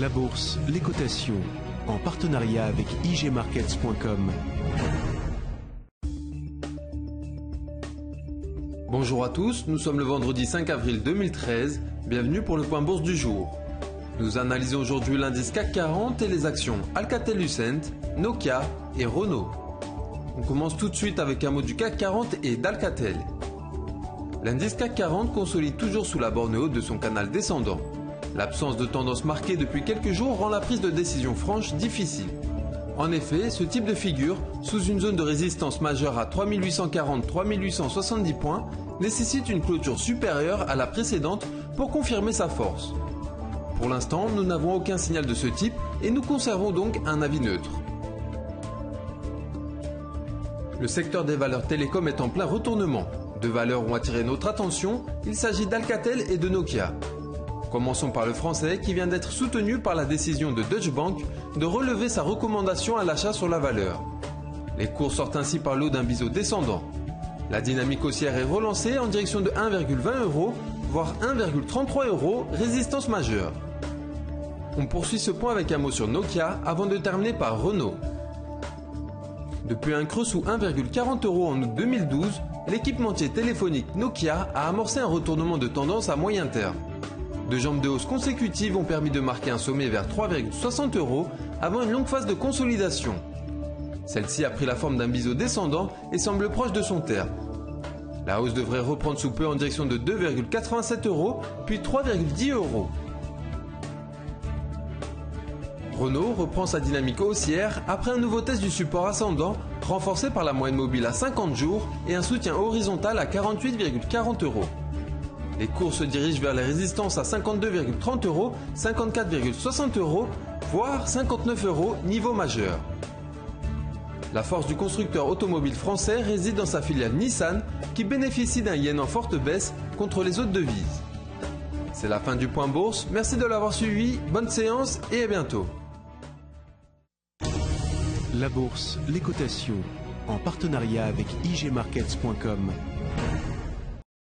La bourse, les cotations, en partenariat avec igmarkets.com. Bonjour à tous, nous sommes le vendredi 5 avril 2013, bienvenue pour le point bourse du jour. Nous analysons aujourd'hui l'indice CAC 40 et les actions Alcatel-Lucent, Nokia et Renault. On commence tout de suite avec un mot du CAC 40 et d'Alcatel. L'indice CAC 40 consolide toujours sous la borne haute de son canal descendant. L'absence de tendance marquée depuis quelques jours rend la prise de décision franche difficile. En effet, ce type de figure, sous une zone de résistance majeure à 3840-3870 points, nécessite une clôture supérieure à la précédente pour confirmer sa force. Pour l'instant, nous n'avons aucun signal de ce type et nous conservons donc un avis neutre. Le secteur des valeurs télécom est en plein retournement. Deux valeurs ont attiré notre attention, il s'agit d'Alcatel et de Nokia. Commençons par le français qui vient d'être soutenu par la décision de Deutsche Bank de relever sa recommandation à l'achat sur la valeur. Les cours sortent ainsi par l'eau d'un biseau descendant. La dynamique haussière est relancée en direction de 1,20 €, voire 1,33 €, résistance majeure. On poursuit ce point avec un mot sur Nokia avant de terminer par Renault. Depuis un creux sous 1,40 € en août 2012, l'équipementier téléphonique Nokia a amorcé un retournement de tendance à moyen terme. Deux jambes de hausse consécutives ont permis de marquer un sommet vers 3,60 € avant une longue phase de consolidation. Celle-ci a pris la forme d'un biseau descendant et semble proche de son terme. La hausse devrait reprendre sous peu en direction de 2,87 €, puis 3,10 €. Renault reprend sa dynamique haussière après un nouveau test du support ascendant renforcé par la moyenne mobile à 50 jours et un soutien horizontal à 48,40 €. Les cours se dirigent vers les résistances à 52,30 €, 54,60 €, voire 59 €, niveau majeur. La force du constructeur automobile français réside dans sa filiale Nissan qui bénéficie d'un yen en forte baisse contre les autres devises. C'est la fin du point bourse, merci de l'avoir suivi, bonne séance et à bientôt. La bourse, les cotations, en partenariat avec igmarkets.com.